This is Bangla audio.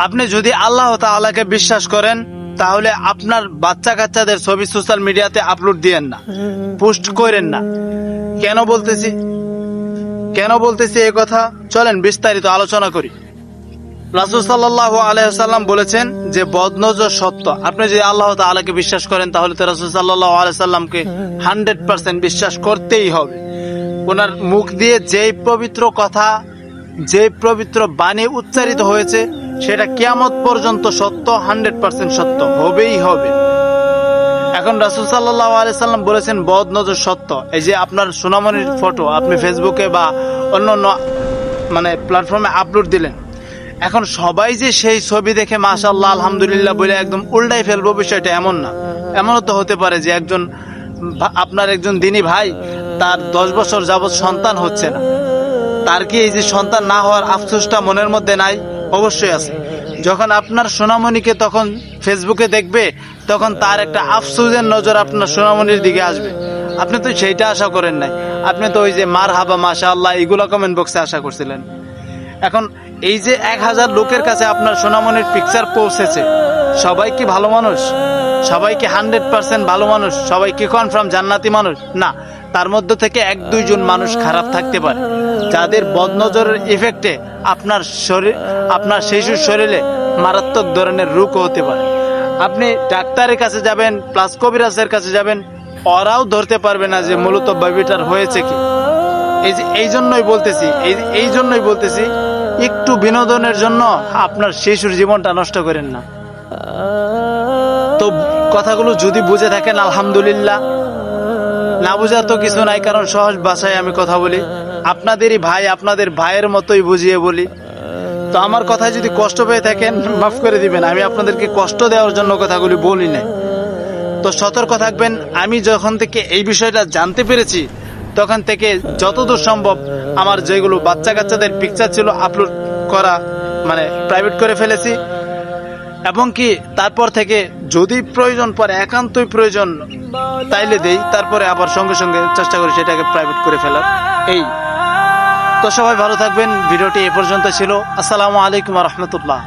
আপনি যদি আল্লাহ তাআলাকে বিশ্বাস করেন তাহলে আপনার বাচ্চা কাচ্চাদের ছবি সোশ্যাল মিডিয়াতে আপলোড দিয়েন না, পোস্ট করেন না। কেন বলতেছি এই কথা, চলেন বিস্তারিত আলোচনা করি। রাসূল সাল্লাল্লাহু আলাইহি ওয়াসাল্লাম বলেছেন যে বদনজর সত্য। আপনি যদি আল্লাহ তাআলাকে বিশ্বাস করেন তাহলে তো রাসূল সাল্লাল্লাহু আলাইহি ওয়াসাল্লামকে 100% বিশ্বাস করতেই হবে। ওনার মুখ দিয়ে যেই পবিত্র কথা, যেই পবিত্র বাণী উচ্চারিত হয়েছে সেটা কিয়ামত পর্যন্ত সত্য, 100% সত্য হবেই হবে। এখন রাসূল সাল্লাল্লাহু আলাইহি ওয়াসাল্লাম বলেছেন বদনজর সত্য। এই যে আপনার সোনামণির ফটো আপনি ফেসবুকে বা অন্যান্য প্ল্যাটফর্মে আপলোড দিলেন, এখন সবাই যে সেই ছবি দেখে মাশাআল্লাহ আলহামদুলিল্লাহ বলে একদম উল্টাই ফেলবো বিষয়টা এমন না। এমনও তো হতে পারে যে আপনার একজন দিনী ভাই, তার 10 বছর যাবৎ সন্তান হচ্ছে না, তার কি এই যে সন্তান না হওয়ার আফসোসটা মনের মধ্যে নাই? অবশ্যই আছে। যখন আপনার সোনামণিকে তখন ফেসবুকে দেখবে তখন তার একটা আফসোসের নজর আপনার সোনামণির দিকে আসবে। আপনি তো সেইটা আশা করেন নাই, আপনি তো ওই যে মারহাবা মাশাআল্লাহ এইগুলো কমেন্ট বক্সে আশা করছিলেন। এখন এই যে 1000 লোকের কাছে আপনার সোনামণির পিকচার পৌঁছেছে, সবাই কি ভালো মানুষ? সবাই কি 100% ভালো মানুষ? সবাই কি কনফার্ম জান্নাতি মানুষ? না, তার মধ্য থেকে 1-2 জন মানুষ খারাপ থাকতে পারে, যাদের বদনজরের ইফেক্টে আপনার শিশুর শরীরে মারাত্মক ধরনের রোগ হতে পারে। আপনি ডাক্তারের কাছে যাবেন, প্লাস কবিরাজের কাছে যাবেন, ওরাও ধরতে পারবে না যে মূলত বেবিটার হয়েছে কি। এই জন্যই বলতেছি একটু বিনোদনের জন্য আপনার শিশুর জীবনটা নষ্ট করেন না। তো কথাগুলো যদি বুঝে থাকেন আলহামদুলিল্লাহ, না বুঝার তো কিছু নাই, কারণ সহজ ভাষায় আমি কথা বলি, আপনাদেরই ভাই, আপনাদের ভাইয়ের মতোই বুঝিয়ে বলি। তো আমার কথায় যদি কষ্ট পেয়ে থাকেন মাফ করে দিবেন, আমি আপনাদেরকে কষ্ট দেওয়ার জন্য কথাগুলি বলি না। তো সতর্ক থাকবেন। আমি যখন থেকে এই বিষয়টা জানতে পেরেছি তখন থেকে যতদূর সম্ভব আমার যেগুলো বাচ্চা কাচ্চাদের পিকচার ছিল আপলোড করা প্রাইভেট করে ফেলেছি, এবং কি তারপর থেকে যদি প্রয়োজন পড়ে, একান্তই প্রয়োজন তাইলে দেই, তারপরে আবার সঙ্গে সঙ্গে চেষ্টা করি সেটাকে প্রাইভেট করে ফেলার। এই তো সবাই ভালো থাকবেন। ভিডিওটি এ পর্যন্ত ছিল। আসসালামু আলাইকুম ওয়া রাহমাতুল্লাহ।